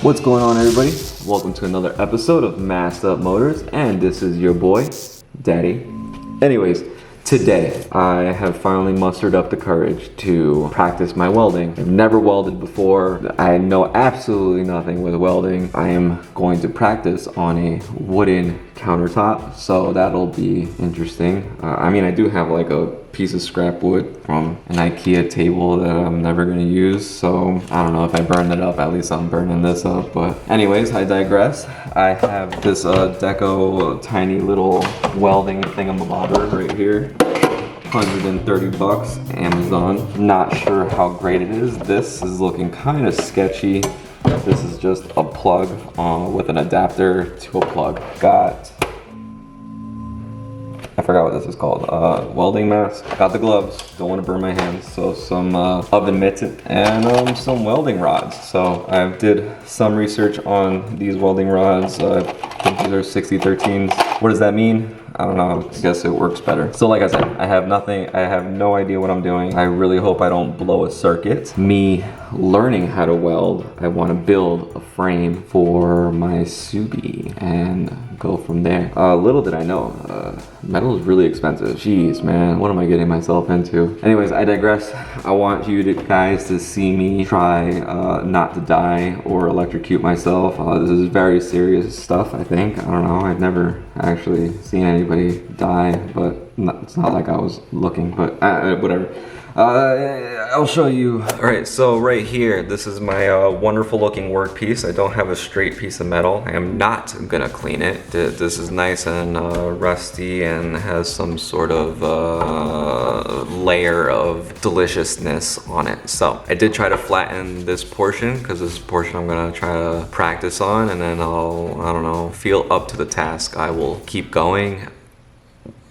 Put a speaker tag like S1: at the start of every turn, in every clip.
S1: What's going on, everybody? Welcome to another episode of Masked Up Motors, and this is your boy, Daddy. Anyways, today I have finally mustered up the courage to practice my welding. I've never welded before. I know absolutely nothing with welding. I am going to practice on a wooden countertop, so that'll be interesting. I do have like a piece of scrap wood from an IKEA table that I'm never gonna use, so I don't know if I burn it up. At least I'm burning this up. But anyways, I digress. I have this Deco tiny little welding thingamabobber right here. 130 bucks, Amazon. Not sure how great it is. This is looking kind of sketchy. This is just a plug with an adapter to a plug. I forgot what this is called. Welding mask. Got the gloves. Don't want to burn my hands. So some oven mitts and some welding rods. So I did some research on these welding rods. I think these are 6013s. What does that mean? I don't know. I guess it works better. So like I said, I have no idea what I'm doing. I really hope I don't blow a circuit. Me learning how to weld, I want to build a frame for my Subi and go from there. Little did I know, metal is really expensive. Jeez, man, what am I getting myself into? Anyways, I digress. I want you guys to see me try not to die or electrocute myself. This is very serious stuff, I think. I don't know. I've never actually seen anybody die, but it's not like I was looking, but whatever. I'll show you. All right, so right here, this is my wonderful looking workpiece. I don't have a straight piece of metal. I am not gonna clean it. This is nice and rusty and has some sort of layer of deliciousness on it. So I did try to flatten this portion because this portion I'm gonna try to practice on, and then I don't know, feel up to the task. I will keep going.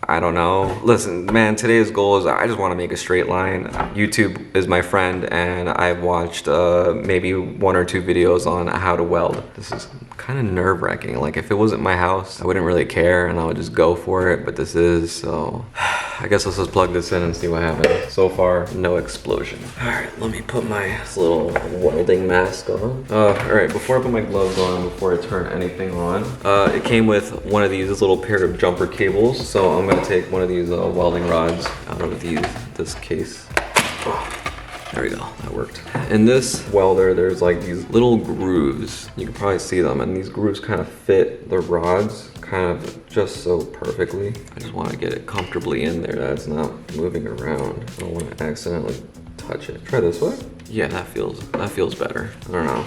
S1: I don't know. Listen, man, today's goal is I just want to make a straight line. YouTube is my friend, and I've watched maybe 1 or 2 videos on how to weld. This is kind of nerve-wracking. Like, if it wasn't my house, I wouldn't really care and I would just go for it, but this is, so I guess let's just plug this in and see what happens. So far, no explosion. All right, let me put my little welding mask on. All right, before I put my gloves on, before I turn anything on, it came with one of these little pair of jumper cables, so I'm gonna take one of these welding rods out of this case. Oh, there we go, that worked. In this welder, there's like these little grooves. You can probably see them, and these grooves kind of fit the rods kind of just so perfectly. I just want to get it comfortably in there that it's not moving around. I don't want to accidentally touch it. Try this way. Yeah, that feels better. I don't know.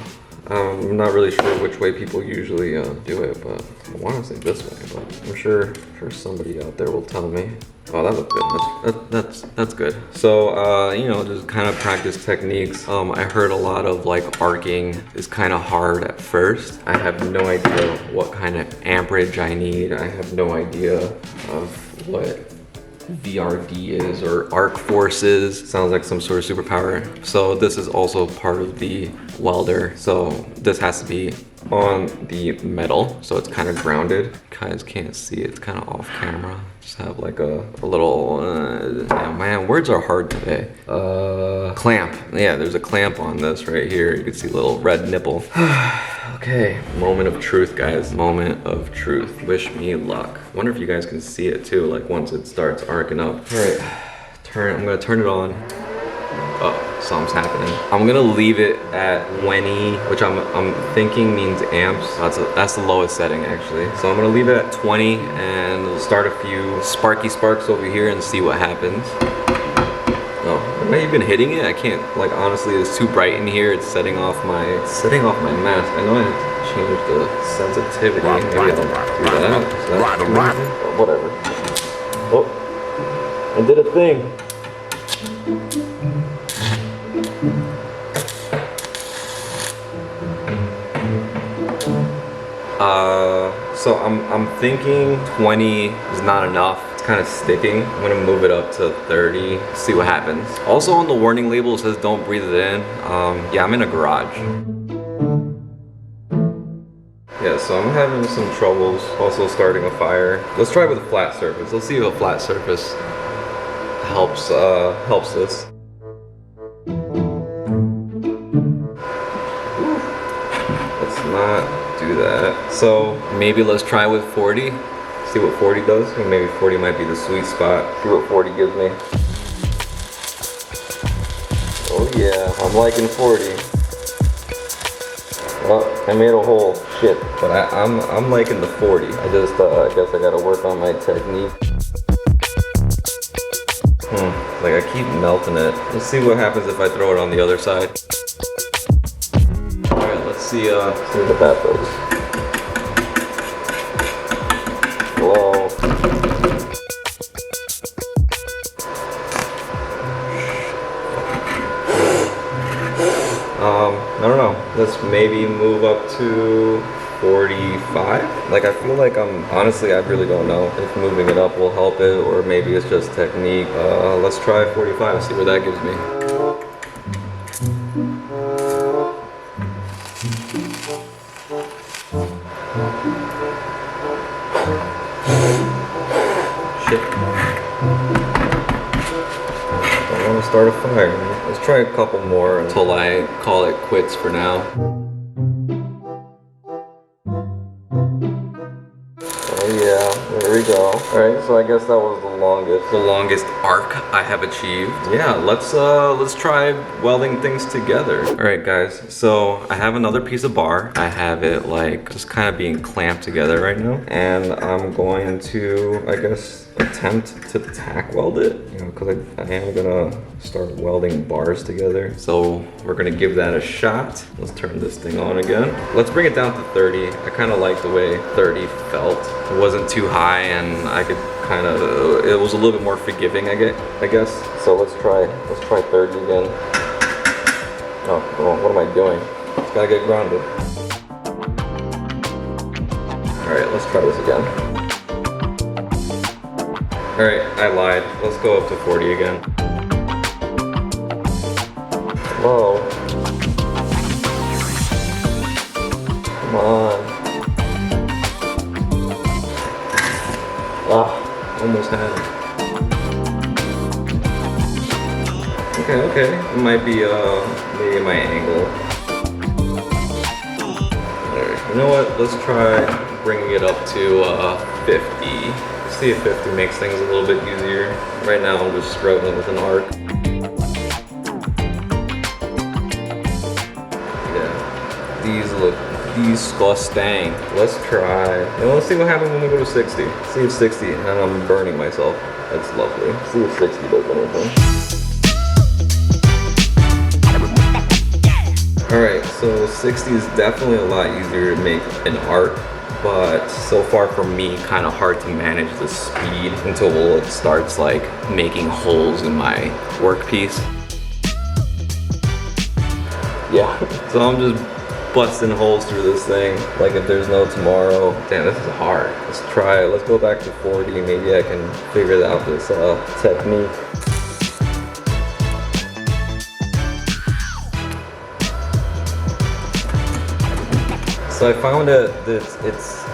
S1: I'm not really sure which way people usually do it, but I want to say this way, but I'm sure somebody out there will tell me. Oh, that looked good. That's good. So, you know, just kind of practice techniques. I heard a lot of like arcing is kind of hard at first. I have no idea what kind of amperage I need. I have no idea of what VRD is or arc forces. Sounds like some sort of superpower. So this is also part of the welder. So this has to be on the metal, so it's kind of grounded. You guys can't see it, it's kind of off camera. Just have like a little, yeah, man, words are hard today. Clamp. Yeah, there's a clamp on this right here. You can see a little red nipple. Okay, moment of truth, guys. Moment of truth. Wish me luck. Wonder if you guys can see it too, like once it starts arcing up. All right, I'm gonna turn it on. Oh, something's happening. I'm gonna leave it at 20, which I'm thinking means amps. That's the lowest setting actually. So I'm gonna leave it at 20 and start a few sparks over here and see what happens. Oh, am I even hitting it? I can't, like, honestly, it's too bright in here. It's setting off my mask. I know I have to change the sensitivity. Maybe I'll do that. Oh, whatever. Oh, I did a thing. So I'm thinking 20 is not enough. It's kind of sticking. I'm gonna move it up to 30, see what happens. Also on the warning label, it says don't breathe it in. Yeah, I'm in a garage. Yeah, so I'm having some troubles also starting a fire. Let's try with a flat surface. Let's see if a flat surface helps this. Let's that. So maybe let's try with 40. See what 40 does. Or maybe 40 might be the sweet spot. See what 40 gives me. Oh yeah, I'm liking 40. Well, I made a hole. Shit. But I'm liking the 40. I just I guess I gotta work on my technique. Like I keep melting it. Let's see what happens if I throw it on the other side. Alright, let's see what that does. Hello. I don't know. Let's maybe move up to 45. Like I feel like honestly I really don't know if moving it up will help it or maybe it's just technique. Let's try 45, see what that gives me. Shit. I want to start a fire. Let's try a couple more until I call it quits for now. Oh yeah, there we go. Alright, so I guess that was the longest arc I have achieved. Yeah, let's try welding things together. Alright guys, so I have another piece of bar. I have it like just kind of being clamped together right now. And I'm going to, I guess, attempt to tack weld it, you know, because I am gonna start welding bars together. So we're gonna give that a shot. Let's turn this thing on again. Let's bring it down to 30. I kind of like the way 30 felt. It wasn't too high and I could kind of, it was a little bit more forgiving, I guess. So let's try 30 again. Oh, well, what am I doing? Just gotta get grounded. All right, let's try this again. All right, I lied. Let's go up to 40 again. Whoa. Come on. Ah, almost had it. Okay. It might be maybe my angle. All right, you know what? Let's try bringing it up to 50. See if 50 makes things a little bit easier. Right now I'm just struggling with an arc. Yeah, these look disgusting. Let's try, let's see what happens when we go to 60. See if 60, and I'm burning myself. That's lovely. See if 60 does anything. Alright, so 60 is definitely a lot easier to make an arc. But so far for me, kind of hard to manage the speed until it starts like making holes in my workpiece. Yeah, so I'm just busting holes through this thing like if there's no tomorrow. Damn, this is hard. Let's go back to 40. Maybe I can figure out this technique. So I found that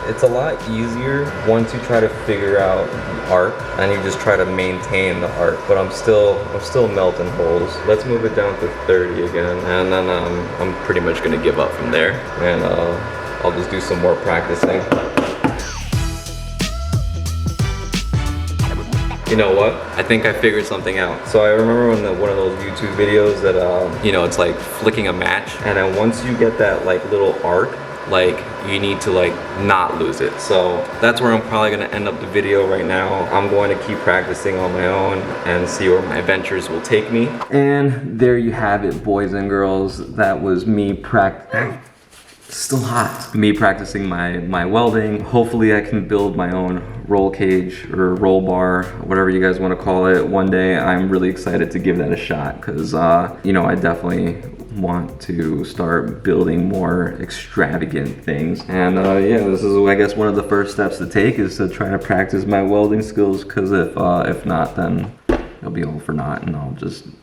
S1: it's a lot easier once you try to figure out the arc and you just try to maintain the arc. But I'm still melting holes. Let's move it down to 30 again, and then I'm pretty much gonna give up from there, and I'll just do some more practicing. You know what? I think I figured something out. So I remember when one of those YouTube videos that it's like flicking a match, and then once you get that like little arc, like you need to like not lose it. So that's where I'm probably gonna end up the video right now. I'm going to keep practicing on my own and see where my adventures will take me. And there you have it, boys and girls. That was me practicing. Still hot. Me practicing my welding. Hopefully I can build my own roll cage or roll bar, whatever you guys want to call it, one day. I'm really excited to give that a shot because I definitely want to start building more extravagant things. And yeah, this is, I guess, one of the first steps to take is to try to practice my welding skills, because if not, then it'll be all for naught, and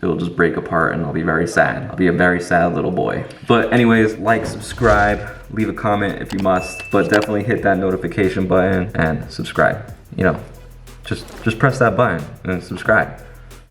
S1: it'll just break apart, and I'll be very sad. I'll be a very sad little boy. But anyways, like, subscribe, leave a comment if you must, but definitely hit that notification button and subscribe. Just press that button and subscribe.